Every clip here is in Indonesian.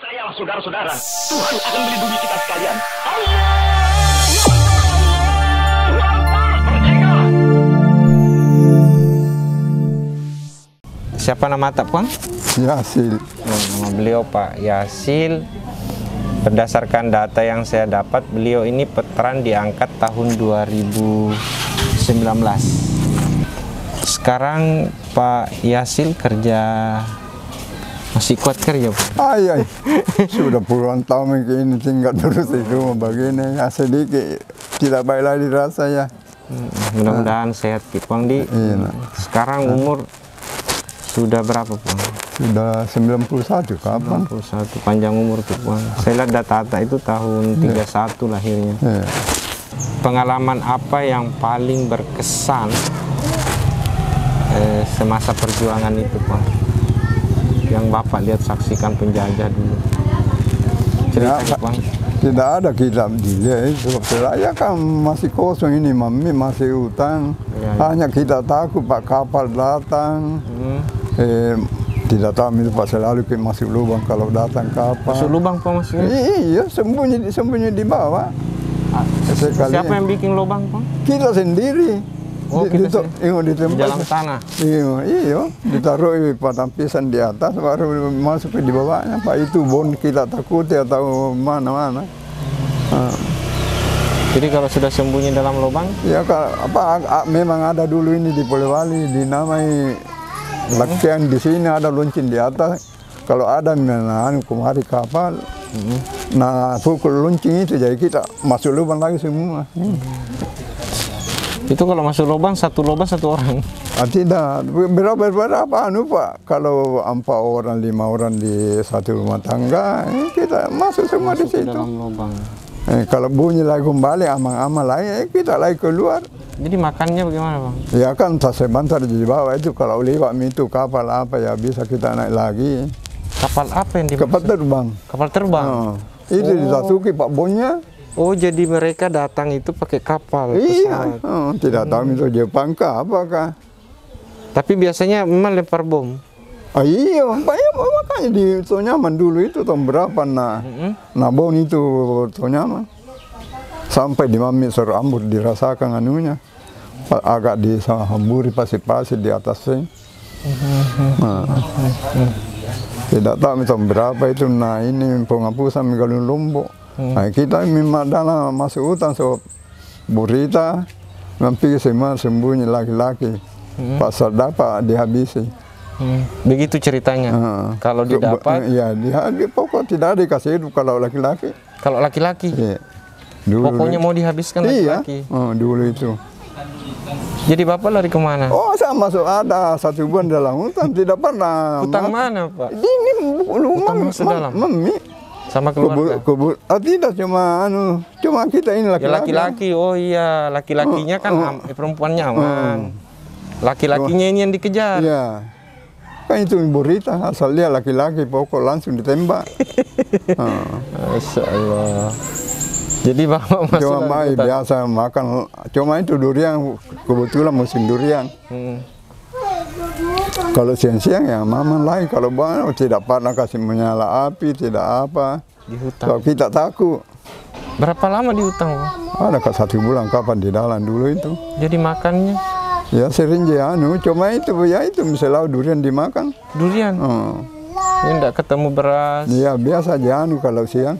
Percayalah saudara-saudara, Tuhan akan melindungi kita sekalian. Siapa nama tak Puang? Yasil. Nama beliau Pak Yasil. Berdasarkan data yang saya dapat, beliau ini veteran diangkat tahun 2019. Sekarang Pak Yasil kerja, masih kuat kerja Pak? Ay, sudah puluhan tahun ini tinggal terus di rumah begini, ya sedikit tidak baik lagi rasanya. Mudah-mudahan sehat Puang di. Iya. Sekarang umur sudah berapa Puang? Sudah 91 kapan? 91, panjang umur tuh Puang. Saya lihat data itu tahun 31 lahirnya. Iya. Pengalaman apa yang paling berkesan semasa perjuangan itu Puang? Yang Bapak lihat saksikan penjajah dulu. Ceritanya Puang. Tidak ada kita dilihat itu. Saya kan masih kosong ini, mami masih utang. Ya. Hanya kita takut Pak kapal datang. Tidak tahu itu Pak selalu masuk lubang kalau datang kapal. Masuk lubang Puang maksudnya? Iya, sembunyi di bawah. Siapa yang bikin lubang Puang? Kita sendiri. Oh, di tempat dalam tanah. Iya, ditaruh batang pisang di atas baru masuk di bawahnya. Pak itu bon kita takuti atau mana-mana. Jadi kalau sudah sembunyi dalam lubang? Ya memang ada dulu ini di Polewali dinamai lakian di sini ada lonceng di atas. Kalau ada kemari kapal, nah pukul lonceng itu jadi kita masuk lubang lagi semua. Itu kalau masuk lubang satu orang? Tidak, berapa Pak? Kalau 4 orang, 5 orang di satu rumah tangga, kita masuk semua di situ. Dalam lubang. Kalau bunyi lagi kembali, aman-aman lagi, kita lagi keluar. Jadi makannya bagaimana Bang? Ya kan, sebentar di bawah itu, kalau lewat itu kapal apa ya bisa kita naik lagi. Kapal apa yang dimaksud? Kapal terbang. Kapal terbang? Itu ditasuki Pak Bonnya. Oh, jadi mereka datang itu pakai kapal? Iya, tidak tahu itu Jepang kah apakah. Tapi biasanya memang lempar bom? Iya, makanya di Tonyaman dulu itu tahun berapa nah bom itu Tonyaman. Sampai di Mami Serambur dirasakan anunya. Agak disamburi pasir-pasir di atas sini. Tidak tahu tahun berapa itu, nah ini penghapusan Megalun Lombok. Nah, kita memang dalam masuk hutan burita, hampir semua sembunyi laki-laki. Pasal dapat dihabisi. Begitu ceritanya. Kalau didapat? Ya, pokok tidak dikasih hidup kalau laki-laki. Kalau laki-laki? Iya. Pokoknya mau dihabiskan laki-laki? Iya, dulu itu. Jadi Bapak lari kemana? Oh, saya masuk ada 1 bulan dalam hutan, tidak pernah. Hutan mana Pak? Ini rumah Mami. Sama keluarga? Tidak, cuma kita ini laki-laki. Ya laki-laki, oh iya, laki-lakinya kan perempuannya aman. Laki-lakinya ini yang dikejar. Iya. Kan itu berita, asal dia laki-laki pokok langsung ditembak. Masya Allah. Jadi Bapak masuk cuma biasa makan, cuma itu durian, kebetulan musim durian. Kalau siang-siang ya mama lain, kalau bang tidak pernah kasih menyala api, tidak apa. Di hutan? Kalau kita takut. Berapa lama di hutan? Ada 1 bulan kapan di dalam dulu itu. Jadi makannya? Ya sering cuma itu misalnya durian dimakan. Durian? Ini enggak ketemu beras? Iya biasa kalau siang.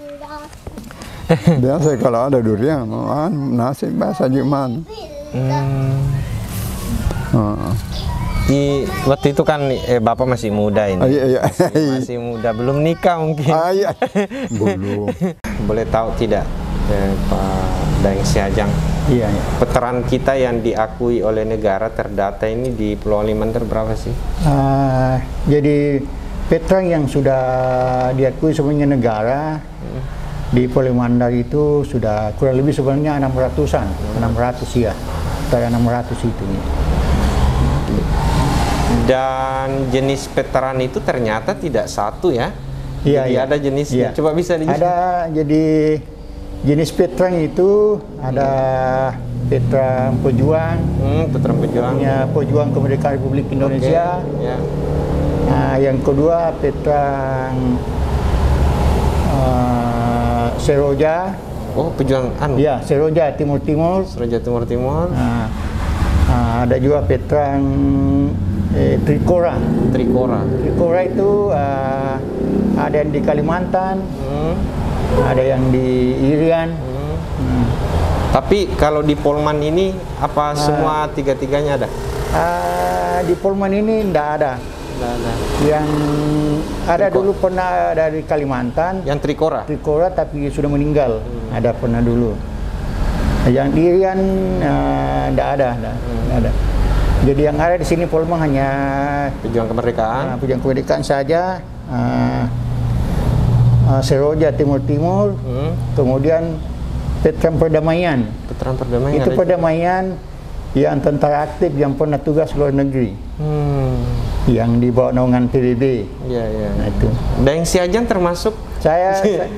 Biasa kalau ada durian, nasi biasa gimana. Waktu itu kan Bapak masih muda ini. Iya. Masih muda, belum nikah mungkin. Iya. Belum. Boleh tahu tidak Pak Daeng Syahjang? Iya. Veteran kita yang diakui oleh negara terdata ini di Pulau Kalimantan berapa sih? Jadi veteran yang sudah diakui sebenarnya negara di Pulau Kalimantan itu sudah kurang lebih sebenarnya 600-an, 600 ya, sekitar 600 itu. Dan jenis veteran itu ternyata tidak satu ya? Iya, jadi ada jenisnya. Coba bisa dijelaskan? Ada, jadi jenis veteran itu ada veteran pejuang, veteran pejuang, pejuang kemerdekaan Republik Indonesia. Ya. Nah, yang kedua veteran Seroja. Oh, pejuang anu. Ya, Seroja Timur-Timur. Seroja Timur-Timur. Ada juga veteran Trikora. Trikora. Trikora itu ada yang di Kalimantan, ada yang di Irian. Tapi kalau di Polman ini apa semua tiga-tiganya ada? Di Polman ini tidak ada. Tidak ada. Yang ada dulu pernah dari Kalimantan. Yang Trikora? Trikora tapi sudah meninggal. Ada pernah dulu. Yang di Irian tidak ada. Tidak ada. Jadi yang ada di sini Polman hanya pejuang kemerdekaan. Pejuang kemerdekaan saja. Seroja Timur-Timur. Kemudian veteran perdamaian. Veteran perdamaian. Itu perdamaian yang tentara aktif yang pernah tugas luar negeri. Yang di bawah naungan PBB. Iya. Nah itu. Daeng Siajan termasuk? Saya veteran.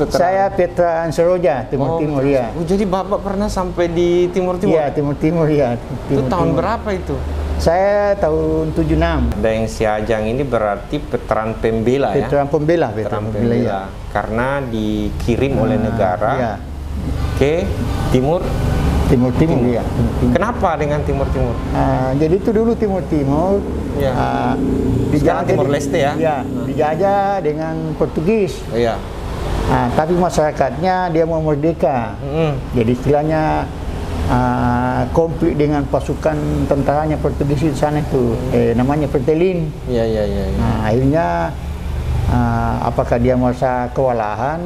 Saya veteran Seroja Timur-Timur ya. Oh, jadi Bapak pernah sampai di Timur-Timur? Iya, Timur-Timur ya. Itu tahun berapa itu? Saya tahun 76. Daeng Siajang ini berarti veteran pembela ya? Veteran pembela, Veteran pembela. ya. Karena dikirim oleh negara ke Timur ya. Kenapa dengan Timur-Timur? Jadi itu dulu Timur-Timur sekarang Timur Leste ya? Ya, dijajah dengan Portugis. Iya. Tapi masyarakatnya dia mau merdeka. Jadi istilahnya konflik dengan pasukan tentaranya Portugis di sana itu, namanya Pertelin. Iya. Akhirnya apakah dia merasa kewalahan,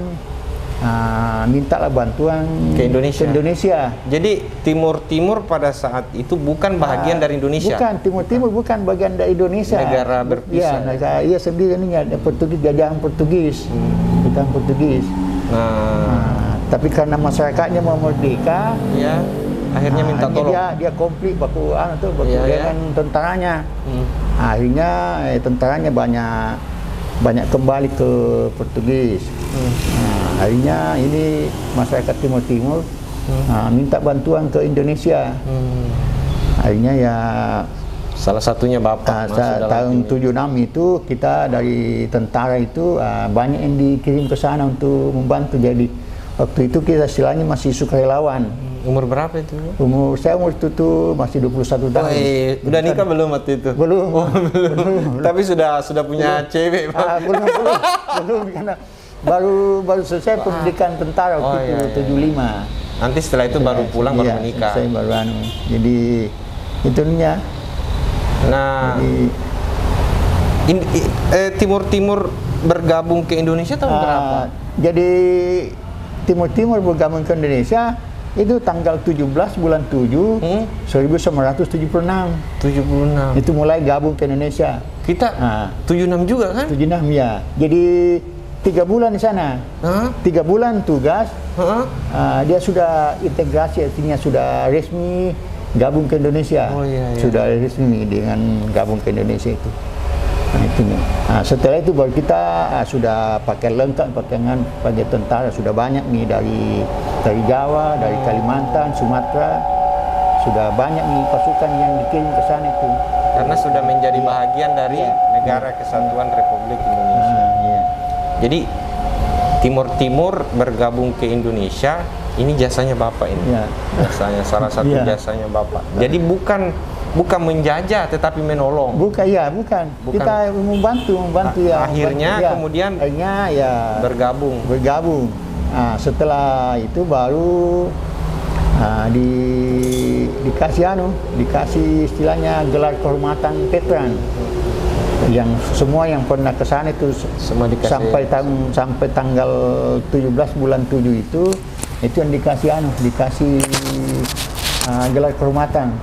mintalah bantuan ke Indonesia. Jadi Timur-Timur pada saat itu bukan bagian dari Indonesia. Bukan, Timur-Timur bukan bagian dari Indonesia. Negara berpisah. Ya, negara iya sendiri ini ada Portugis, jajahan Portugis. Jajahan Portugis. Tapi karena masyarakatnya mau merdeka, ya, akhirnya minta tolong. Dia konflik baku dengan tentaranya. Akhirnya tentaranya banyak kembali ke Portugis. Akhirnya ini masyarakat Timur-Timur minta bantuan ke Indonesia. Akhirnya ya salah satunya Bapak tahun 76 itu kita dari tentara itu banyak yang dikirim ke sana untuk membantu. Jadi waktu itu kita istilahnya masih sukarelawan. Umur berapa itu? Saya umur itu masih 21 tahun. Udah nikah belum waktu itu? Belum. Tapi sudah punya cewek, Pak? Belum karena baru selesai pendidikan tentara waktu itu 75. Nanti setelah itu baru pulang baru menikah. Saya baru Jadi itunya. Nah, Timur-Timur bergabung ke Indonesia tahun berapa? Jadi Timur-Timur bergabung ke Indonesia itu tanggal 17 bulan 7 1976. Itu mulai gabung ke Indonesia. Kita 76 juga kan? 76 ya. Jadi 3 bulan di sana. 3 bulan tugas. Dia sudah integrasi, artinya sudah resmi gabung ke Indonesia. Sudah resmi dengan gabung ke Indonesia itu. Setelah itu baru kita sudah pakai lengkap, pakai tentara sudah banyak nih dari Jawa, dari Kalimantan, Sumatera, sudah banyak nih pasukan yang dikirim ke sana itu. Karena sudah menjadi bahagian dari Negara Kesatuan Republik Indonesia. Jadi Timur-Timur bergabung ke Indonesia, ini jasanya Bapak ini. Jasanya salah satu jasanya Bapak. Jadi bukan menjajah tetapi menolong. Bukan. Kita membantu ya. Akhirnya kemudian bergabung. Setelah itu baru dikasih istilahnya gelar kehormatan veteran. Yang semua yang pernah ke sana itu sampai tanggal 17 bulan 7 itu yang dikasih gelar kehormatan.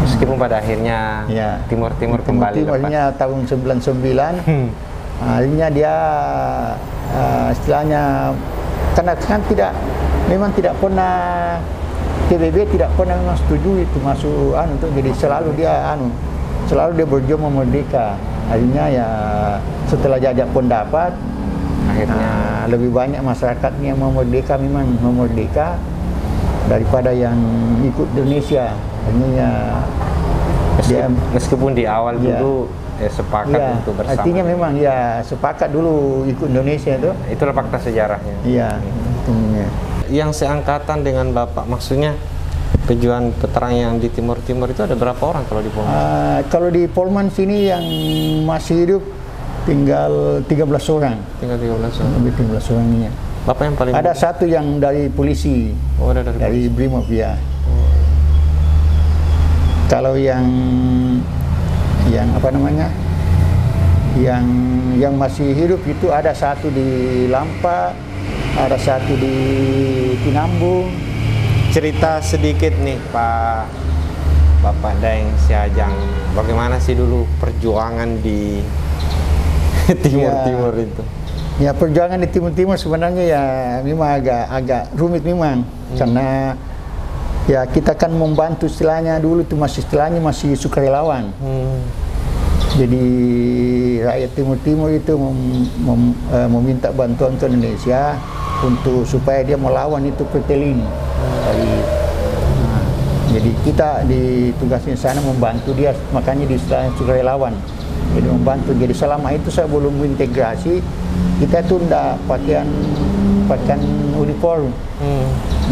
Meskipun pada akhirnya Timur-Timur kembali. Timurnya tahun 99, akhirnya dia istilahnya karena kan memang tidak pernah PBB tidak pernah memang setuju itu masuk untuk jadi selalu dia berjuang memerdeka. Akhirnya ya setelah jajak pendapat akhirnya lebih banyak masyarakatnya yang memerdeka daripada yang ikut Indonesia. Akhirnya meskipun di awal dulu sepakat untuk bersama. Artinya memang ya sepakat dulu ikut Indonesia itu. Itulah fakta sejarahnya. Iya. Yang seangkatan dengan Bapak, maksudnya pejuang peterang yang di Timur-Timur itu ada berapa orang kalau di Polman? Kalau di Polman sini yang masih hidup tinggal 13 orang. Tinggal 13 orang. Lebih 13 orang ini. Bapak yang paling ada satu yang dari polisi. Oh, ada dari Brimob ya. Kalau yang apa namanya? Yang masih hidup itu ada satu di Lampa, ada satu di Tinambung. Cerita sedikit nih Pak Bapak Daeng Siajang, bagaimana sih dulu perjuangan di Timur-Timur itu? Ya, perjuangan di Timur-Timur sebenarnya ya memang agak rumit memang, karena ya kita kan membantu istilahnya dulu itu masih sukarelawan. Jadi rakyat Timur-Timur itu meminta bantuan ke Indonesia untuk supaya dia melawan itu Pertelin. Jadi kita ditugasin sana membantu dia, makanya di istilahnya sukarelawan. Jadi membantu. Jadi selama itu saya belum integrasi, kita tuh ndak pakaian uniform,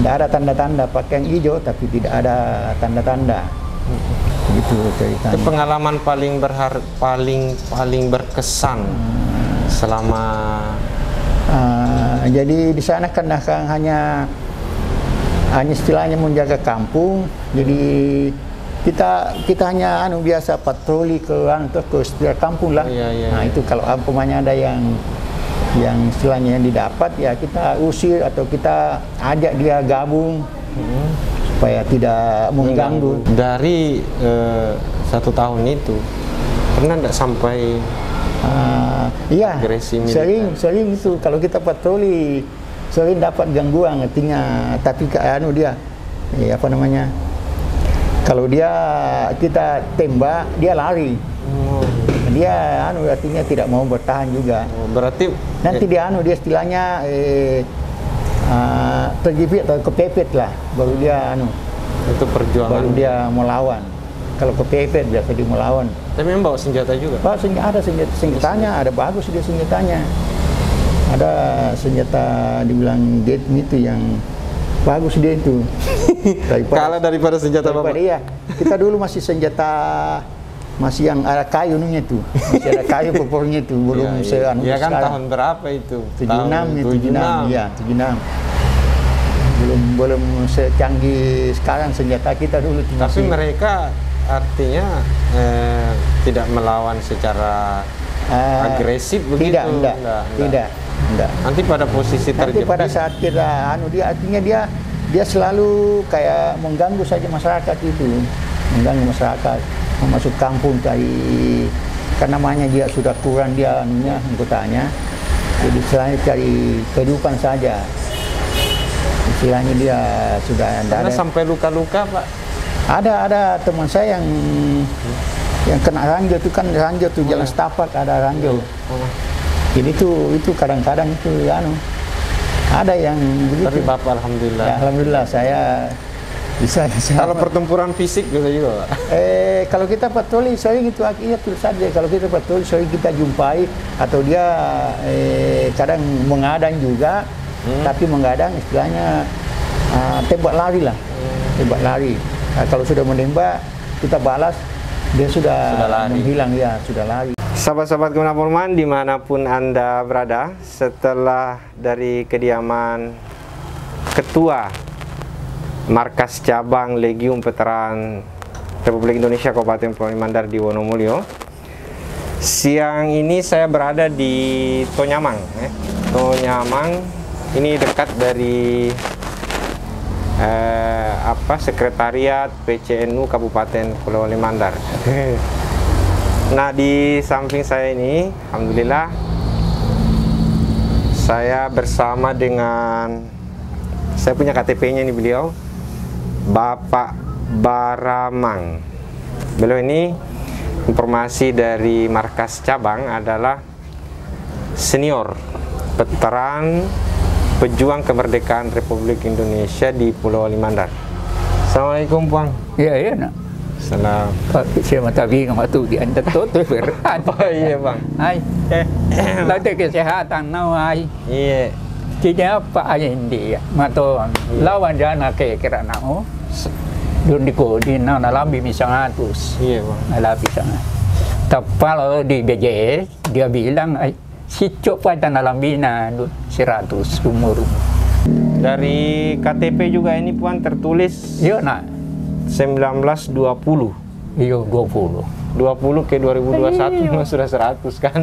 ndak ada tanda-tanda, pakaian hijau tapi tidak ada tanda-tanda. Gitu ceritanya. Itu pengalaman paling berkesan selama. Jadi di sana kan hanya istilahnya menjaga kampung. Jadi kita hanya biasa patroli ke sekitar kampung lah. Nah itu kalau umpamanya ada yang istilahnya yang didapat ya kita usir atau kita ajak dia gabung supaya tidak mengganggu. Dari 1 tahun itu pernah tidak sampai iya, agresi militer? sering itu kalau kita patroli sering dapat gangguan artinya, tapi dia apa namanya, kalau kita tembak dia lari. Dia artinya tidak mau bertahan juga. Berarti nanti dia istilahnya terjepit atau kepepet lah, baru dia itu perjuangan, baru dia melawan. Kalau kepepet biasa dia melawan. Tapi memang bawa senjata juga? Ada senjatanya, ada bagus dia senjatanya. Ada senjata dibilang Gatm itu yang bagus dia itu. daripada senjata Bapak? Iya. Kita dulu masih senjata yang ada kayu itu. Masih ada kayu pepornya itu, belum Iya kan sekarang. Tahun berapa itu? 76. Iya, 76. Belum secanggih sekarang senjata kita dulu. Tapi mereka artinya tidak melawan secara agresif begitu? Tidak. Nanti pada posisi terjepit. Nanti pada saat kita dia artinya dia selalu kayak mengganggu saja masyarakat itu, mengganggu masyarakat, masuk kampung karena namanya dia sudah kurang dia anggotanya, jadi selain cari kehidupan saja. Istilahnya dia sudah ada sampai luka-luka Pak? Ada teman saya yang kena ranjau itu kan, ranjau tuh jalan setapak ada ranjau. Jadi itu kadang-kadang itu ada yang begitu. Tapi Bapak alhamdulillah. Ya, alhamdulillah saya bisa. Kalau pertempuran fisik bisa juga Pak? Kalau kita patroli sering itu saja. Kalau kita patroli sering kita jumpai atau dia kadang mengadang juga, tapi mengadang istilahnya tembak lari lah, tembak lari. Nah, kalau sudah menembak, kita balas, dia sudah menghilang ya, sudah lari. Sahabat-sahabat Gema Polman dimanapun Anda berada, setelah dari kediaman Ketua Markas Cabang Legium Veteran Republik Indonesia Kabupaten Polewali Mandar di Wonomulyo, siang ini saya berada di Tonyamang. Tonyamang ini dekat dari Sekretariat PCNU Kabupaten Polewali Mandar. Nah, di samping saya ini, alhamdulillah, saya bersama dengan, saya punya KTP-nya nih beliau, Bapak Baramang. Beliau ini informasi dari Markas Cabang adalah senior veteran pejuang kemerdekaan Republik Indonesia di Polewali Mandar. Assalamualaikum, Puang. Iya, nak. Salam. Saya mata bingung tu di anda tu berat. Oh iya bang. Ai, lalu kesehatan nawai. Iya. Tidak apa yang dia, maton lawan jana kira nao. Dun di na nalambi misalnya terus. Iya bang. Nalambi sana. Tapi kalau di BJS dia bilang, si coba tanah nalambi na 100 umur. Dari KTP juga ini Puan tertulis Iya nak. 1920. Iya 20. 20 ke 2021 memang sudah 100 kan?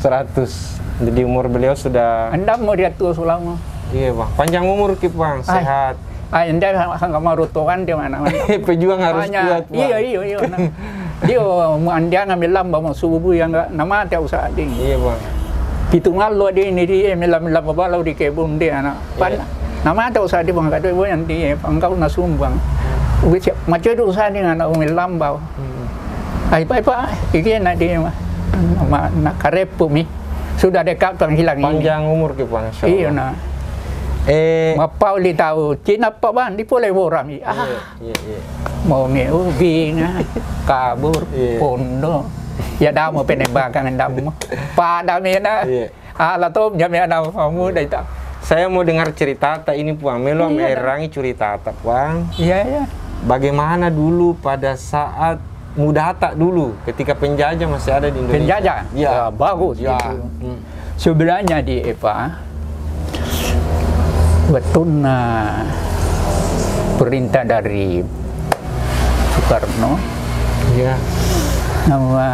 100. Jadi umur beliau sudah. Anda mau dia tua selama. Iya bang. Panjang umur Ki Bang, sehat. Anda nggak mau rutukan di mana-mana. Pejuang harus kuat bang. Iya. Nah. Dia mau anda ngambil lamba mau subuh yang nggak nama dia usah ding. Iya bang. Hitungan lo dia ini dia melam balau di kebun dia anak. Nama dia usah di bang kado ibu yang dia pangkau nasumbang. Macam itu usah dengan anak umil lambau. Apa ini nak dia nama nak karepu mi sudah dekat penghilang ini. Panjang umur Ki Bang. Iya nah. Mapau li tahu Cina apa bang di boleh orang ni. Iya. Mau mi ubi kabur pondok. Ya dah mau penembakan dam. Pada mi na. Ala tu jam ya dah kamu dah tak. Saya mau dengar cerita ini Puan. Melo merangi cerita Puan. Iya. Bagaimana dulu pada saat Muda Hatta dulu ketika penjajah masih ada di Indonesia? Penjajah? Ya, bagus. Ya. Sebenarnya di betul perintah dari Soekarno. Ya. Nama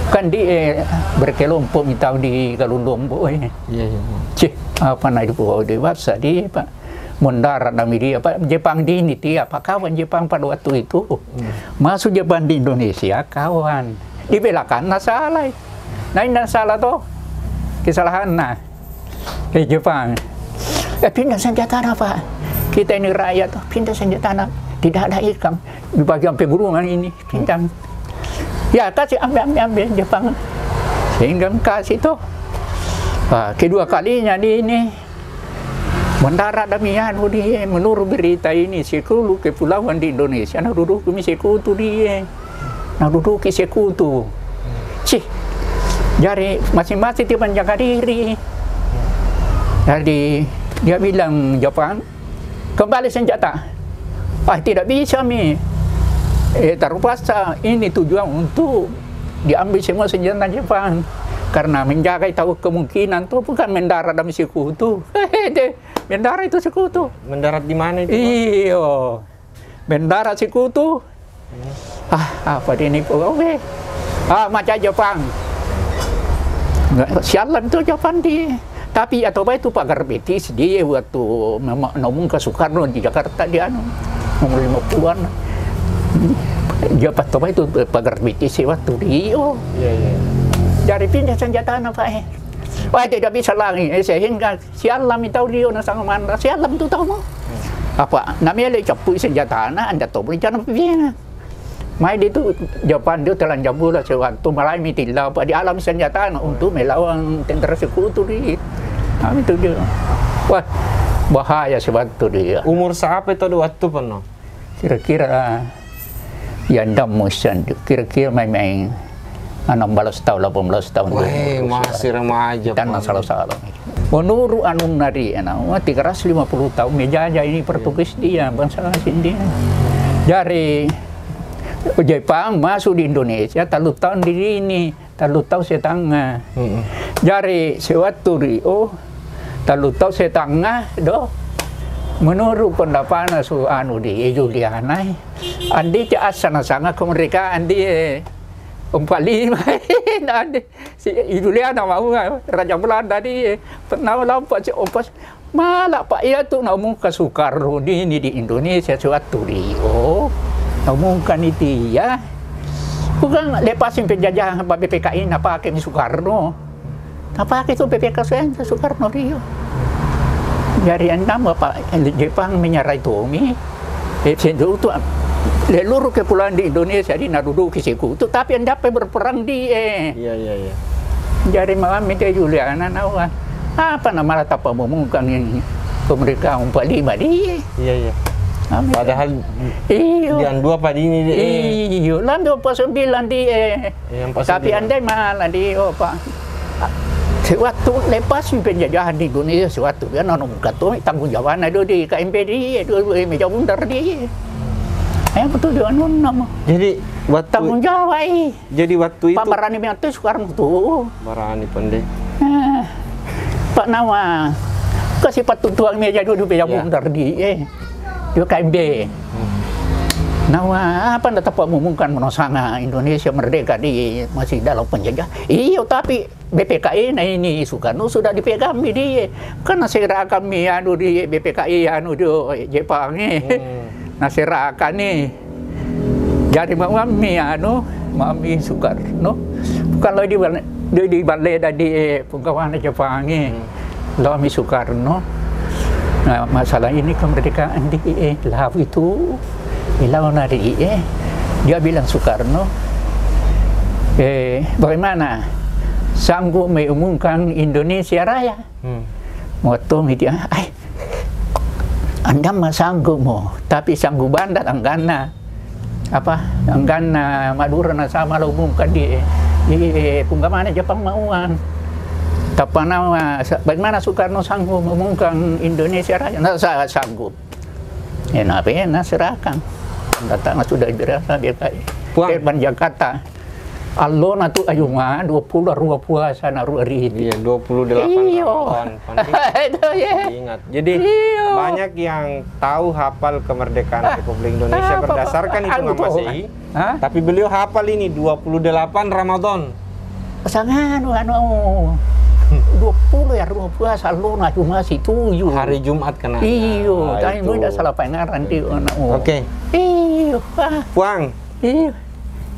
kan dia berkelompok minta di Galulombo. Iya. Cih, apa nak dibawa dewasa dia Pak? Mendarat kami dia Pak Jepang di ini apa kawan Jepang pada waktu itu masuk Jepang di Indonesia kawan dibelakan salah. Nah ini salah tuh kesalahan nah di Jepang. Pindah senjata Pak. Kita ini rakyat pindah senjata tidak ada ikan di bagian pegunungan ini pindah. Ya kasih ambil Jepang sehingga kasih tuh. Kedua kalinya di ini mendarat demikian dia menurut berita ini seluruh kepulauan di Indonesia nak duduk di sekutu dia nak duduk di sekutu. Cih, jadi masing-masing dia menjaga diri. Jadi dia bilang Jepang kembali senjata. Tidak bisa mi. Terpaksa ini tujuan untuk diambil semua senjata Jepang. Karena menjaga tahu kemungkinan tuh bukan mendarat dalam sekutu. Mendarat itu sekutu. Mendarat di mana itu? Iya. Mendarat sekutu. Apa ini oke. Macam Jepang. Sialan itu Jepang dia. Tapi atau itu pagar betis dia waktu ngomong ke Soekarno di Jakarta dia nomor 50-an. Jepang itu pagar betis waktu dia. Iya. Dari pindah senjata apa tidak bisa lagi sehingga sialam itu dia na sang manda sialam itu tahu mo apa namanya le capu senjata anda tahu rencana piana mai itu Jepang dia telah jambula sewaktu malai mitila apa di alam senjata untuk melawan tentara sekutu di itu dia wah bahaya sewaktu dia umur siapa itu waktu penuh kira-kira ya ndam mosan kira-kira main 16 tahun, 18 tahun. Wah, masih remaja. Dan salah-salah. Menurut anu nari, 350 tahun menjajah ini Portugis dia, bangsa asing dia. Dari Jepang masuk di Indonesia, 3 tahun di sini, 3 tahun setengah. Dari sewaktu Rio, 3 tahun setengah, doh. Menurut pendapat anu di Juliana, andi asana sangat kemerdekaan dia. 45 si Juliana mau Raja Belanda di pernah lampat si Opas malah Pak ya tuh ngomong ke Soekarno ini di Indonesia suatu Rio ngomongkan itu ya bukan lepasin penjajahan BPKI apa pakai Soekarno apa itu PPK Soekarno Rio dari nama Pak Jepang menyarai Tomi itu seluruh kepulauan di Indonesia di naduduki sekutu tapi anda berperang di Iya. Jadi malam itu Juliana nawa apa nama tapa mengumumkan kemerdekaan 45 di Iya. Padahal iyo. yang 2 padi ini Iyo, lang 29 di yang pas tapi andai malah di Pak. Sewaktu lepas penjajahan di Indonesia sewaktu kan orang kata tanggung jawab ada di KMP di meja bundar di. Betul dia nama. Jadi waktu Tanggung jawab. Jadi waktu itu Pak Barani Mianto sekarang tuh. Barani Pandai. Pak Nawa kasih patutuan meja dulu meja bundar di di KMP. Nawa apa ndak dapat mengumumkan menosanga Indonesia merdeka di masih dalam penjajah. Iya tapi BPKI nah ini Soekarno sudah dipegang di karena serahkan kami anu di BPKI anu di Jepang nasirakan nih. Jadi mami anu mami Soekarno kalau di balai dari penggawanan Jepang mami Soekarno. Nah masalah ini kemerdekaan di laut itu bilang nari dia bilang Soekarno bagaimana sanggup mengumumkan Indonesia Raya waktu dia Anda mah sanggup mo tapi sanggup bandat anggana apa anggana Madura sama lo umumkan di penggawanan Jepang mauan tapi nama bagaimana Soekarno sanggup mengumumkan Indonesia Raya saya sanggup nah serahkan datang sudah berasa BPKI Terbang Jakarta alona tu ayungan 20 ruang puasa naruh hari ini. Iya 28 tahun. Ingat. Jadi banyak yang tahu hafal kemerdekaan Republik Indonesia berdasarkan hitungan Masehi. Tapi beliau hafal ini 28 Ramadan. Pasangan 20 ya ruang puasa alona cuma si 7 hari Jumat kena. Iyo, tapi mudah salah pengaran di Oke. Iyo. Puang. Iyo.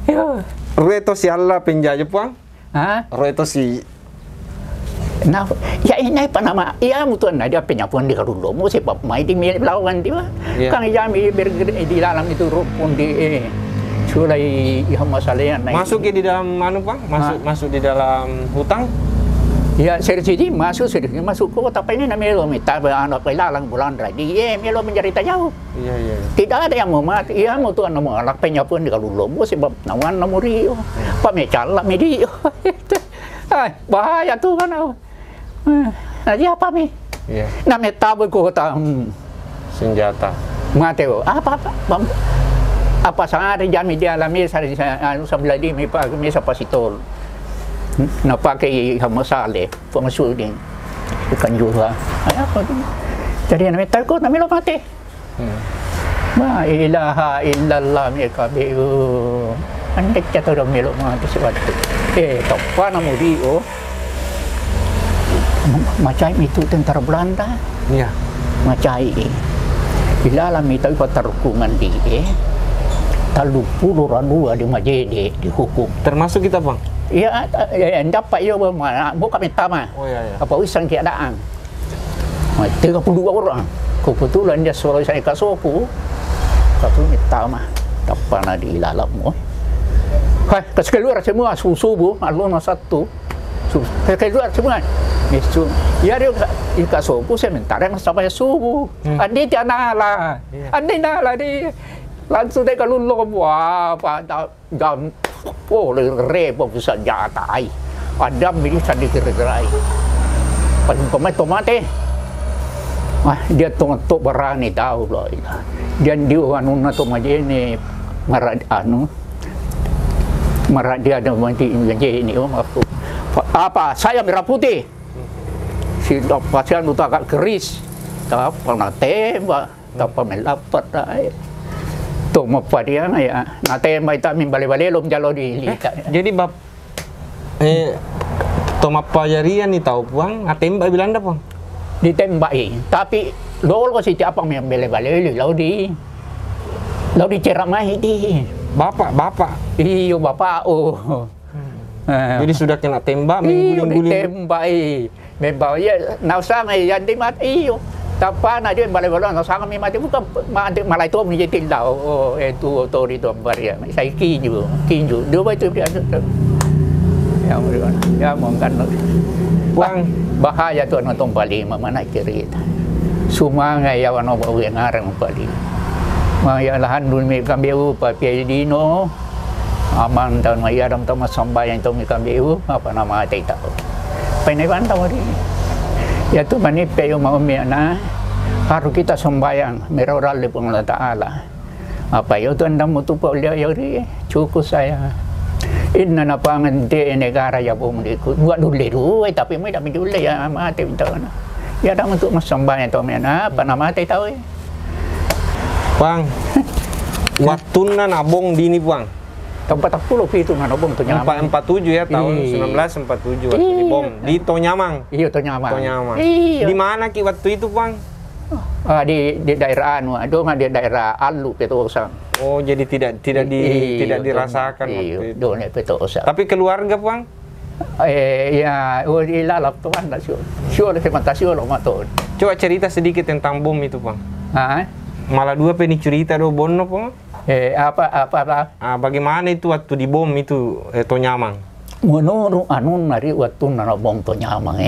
Iyo. Rueto si Allah penjajah Puang? Rueto si nah, ya ini apa nama? Ya mutuan dia penyapuan di Karundo, mau sebab main di melawan dia. Kang Jami di dalam itu rumpun di sulai yang masalahnya. Masuk di dalam mana Puang? Masuk di dalam hutang? Ya, serjiji masuk kok tapi ini namanya minta anak pelalang bulan radi melo menjadi jauh. Iya. Tidak ada yang mau mati. Iya mau tuan nama anak penyapuan di Karundo, mau sebab nawan namurio. Pak mecala medio. Bahaya tuh kan. Jadi apa mi? Iya. Namanya tabu kota senjata. Mateo. Apa sangat jami dia alami sebelah di mi pak mi sapasitol. Na pakai hamasale, pemasudin ikan juga. Apa tu? Jadi namanya takut namanya lo mati. Ma ilaha illallah mereka beu. Anda kata orang melok mati sesuatu. Topa namu dio. Macam itu tentara Belanda. Iya. Macam bila alam itu pertarungan dia. Talu puluh ranua di majede dihukum. Termasuk kita Bang? Ya, dapat ya mana? Bukan minta mah. Oh iya. Apa urusan keadaan? 32 orang. Kebetulan dia suruh saya ke Sopu. Kata minta mah. Dapat nak dilalam. Hai, keluar semua subuh, alun satu. Keluar semua. Itu, ya dia ke Sopu saya minta yang sampai subuh. Andi dia nala. Andi nala dia. Langsung dia kalau wah, jam repot bisa jatai. Ada bisa dikira-kirai. Pemain tomate. Wah, dia tok berani tahu loh. Dan dia anu nato majene marad anu. Marad dia ada majene ini apa? Saya merah putih. Si pasien itu agak keris. Tak pernah tembak, tak pernah melapat. Tuh mau dia ya, nanti mai tak balik-balik lom jalo di. Jadi bab toma pajarian ni tahu Puang, tembak Belanda Puang. Ditembaki, tapi lol ko si apa yang balik-balik lalu di ceramah di. Bapak. Iyo bapak Jadi sudah kena tembak, mengguling-guling. Ditembaki. Memang ya, nausa ngai yang dimat iyo. Tapa na dia balik-balik nausa kami mati bukan mati malai tu menjadi tahu itu otori tu baria. Saya kinju. Dua itu dia. Ya mungkin Puang bahaya tu nonton Bali mana cerita. Semua ngai yang orang bawa ngarang Bali. Mayalahan dun may kambiyo pa Piedino. Aman taon may aram taon masambayan taon may kambiyo. Apa na mga tao. Painawan taon rin. Yato manip kayo maumya na. Haru kita sambayan. Meroral pong Allah Ta'ala. Apa yun ito ang damuto po ulit yun. Chuko saya. Inna na pangante negara ya bom di ku buat dulu tapi mai dami dulu ya mati tahu na ya dah untuk masambayan tahu mana apa nama mati tahu Bang waktu na nabong di ini Bang tempat 40 itu na nabong tu nyamang 47 ya tahun 1947 waktu di bom di Tonyamang iya Tonyamang di mana ki waktu itu Bang di daerah anu nggak di daerah Alu Petosa. Oh, jadi tidak dirasakan waktu itu. Tapi keluarga, Bang? Ya, ilalap tuan dah syur sementara lo maton. Coba cerita sedikit tentang bom itu, Bang. Malah dua peni cerita do bono, Bang. Apa? Bagaimana itu waktu di bom itu Tonyamang? Menurut anu nari waktu nana bom Tonyamang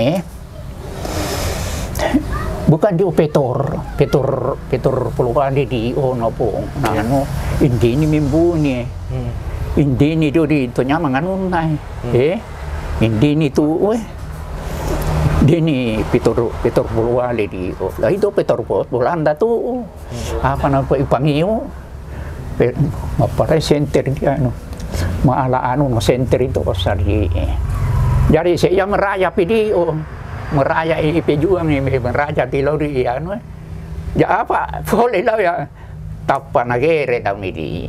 bukan di Petor peluang di Onopong. Nah, anu ini mimbu ni. Ini itu di Tonyamang anu nai. Ini tu, ini Petor peluang di. Lah itu Petor peluang tu. Apa nama ipangiu? Apa center dia anu. Maala anu center itu osari. Jadi saya merayap video. Meraya pejuang ni meraja tilau di anu ya apa boleh lah ya tapa nagere dah midi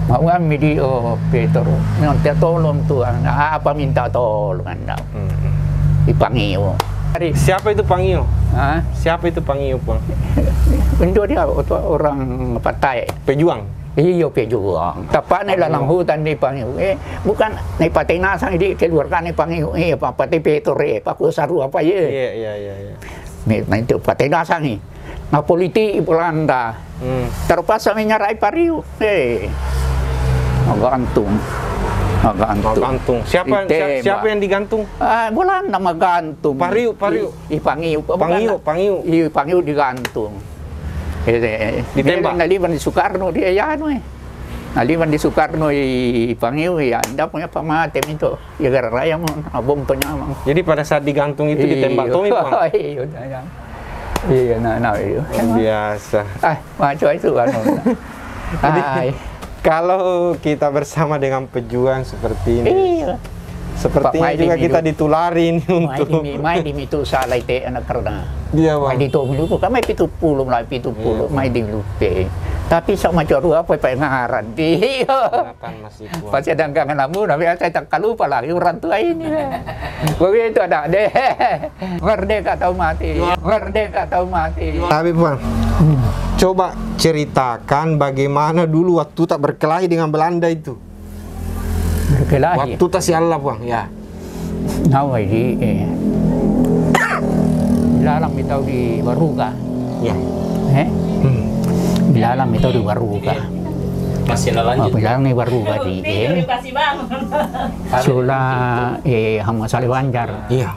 mau midi Peter minta tolong Tuhan apa minta tolong anda dipanggil siapa itu Pangio siapa itu Pangio Bang itu dia orang partai pejuang. Iyo pejuang. Tapan nila lang hutan ni Pangiw. Bukan na ipatinasan hindi keluarga ni Pangiw. Pati Peter pakusaru apa ye. Iya. May itu patinasan ni. Na politi Polanda. Terpas sa minyaray pariw. Magantung. Siapa yang digantung? Bulan na magantung. Pariw. Pangiw Pangiw digantung. Ditembak. Naliban di Soekarno dia ya anu naliban di Soekarno Pangiw ya anda punya pamatem itu ya gara-gara mau bom Tonyamang. Jadi pada saat digantung itu ditembak Tommy Bang. Iya iya. Biasa. Macam itu anu. Kalau kita bersama dengan pejuang seperti ini. Iya. Sepertinya juga kita ditularin untuk main di itu salah itu anak karena dia Bang. Main di dulu kami 70 lah 70 main di lupe. Tapi sama jodoh apa pengaran di. Pasti ada kangen namu tapi saya tak lupa lagi orang tua ini. Begitu ada deh. Merdeka atau mati. Tapi Bang, coba ceritakan bagaimana dulu waktu tak berkelahi dengan Belanda itu. Berkelahi. Waktu tak sialah Bang, ya. Nawai di Bilalang bitaw di Baruga. Ya. Bilalang bitaw di Baruga. Masih lanjut. Bilalang di Baruga di Sula Hama Saliwanjar. Iya.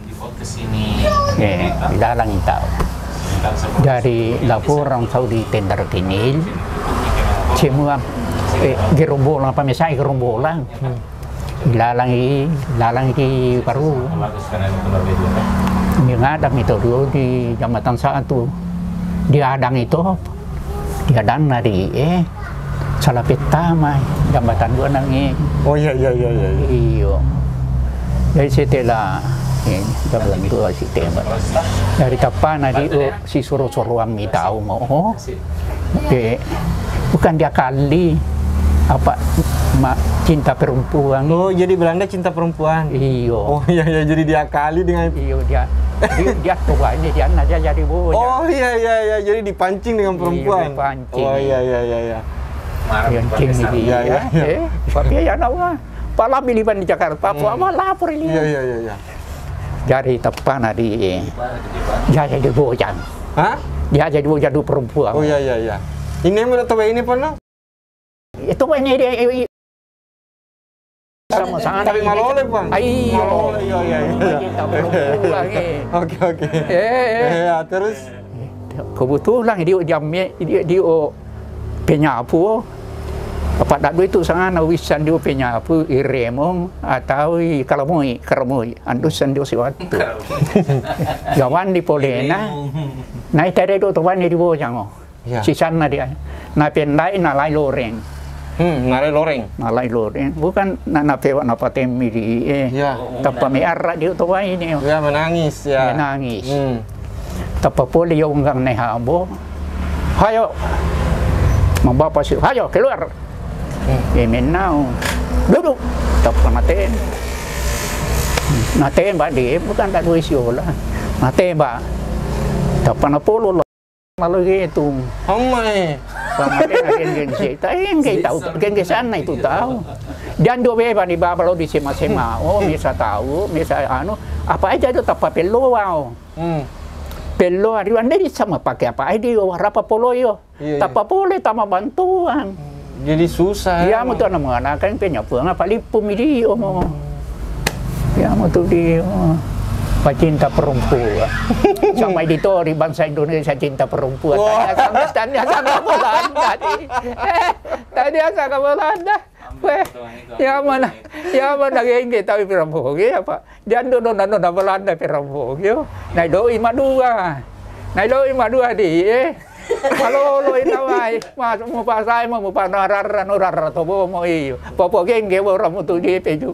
Bilalang itaw. Dari laporan Saudi tender kinil. Semua gerombolan pamisay gerombolan. Lalang di Baru. Ngadang itu dulu di Jambatan 1. Diadang itu. Diadang dari Salapit Tama, Jambatan 2 nang Oh iya. Iyo. Dari setelah Jambatan 2 si Tembak. Dari Tapana di si Suruang Mitau mau. Bukan dia kali apa cinta perempuan. Oh, jadi Belanda cinta perempuan. Iyo. Oh iya, jadi diakali dengan dia tua ini dia jadi bocah. Oh iya, jadi dipancing dengan perempuan. Dipancing. Oh iya. Pancing dia. Tapi ya nawa. Pala biliban di Jakarta, apa lapor ini. Iya. Dari tepan di dia jadi bocah. Hah? Dia jadi bocah du perempuan. Oh iya. Ini mana tahu ini pernah? Itu ini dia sama-sama tapi malole Bang. Malole iya. Oke. Terus kebetulan dia penyapu. Apa dak itu sana wisan dia penyapu iremong atau karamui andusan dia siwatu. Gawan di polena. Nai tare do to wani di bojang. Si sana dia. Na pendai na lai loreng. Nalai loreng. Nalai loreng. Bukan na pewa na patemi di tapa me arra dia to wani ni. Ya menangis ya. Menangis. Tapa pole yo ngang nai habo. Hayo. Mambapa si, hayo keluar. Menau, duduk, tapkan naten, mbak dia bukan tak duit siola, naten mbak, tapkan apolo lalu gitu, Homai, pamaten agen kita tahu, agen sana itu tahu, dan dua beba di bawah di sema-sema, bisa tahu, bisa apa aja itu tapa pelo wow. Pelo hari ini sama pakai apa aja, warapa polo yo, tapa pole tama bantuan. Jadi susah ya. Mo to na mga anak kan penyapu nga palipum idi mo. Ya mo to di pacinta perempuan. Sampai dito di bangsa Indonesia cinta perempuan. Tanya sama Belanda. Tadi sama Belanda. Ya mana yang kita perempuan ya Pak. Dian do na Belanda perempuan yo. Nai do imadua di Halo lo inawai mas mo pasay mo panararan to mo iyo. Popo geng ge mo ramu tu di peju.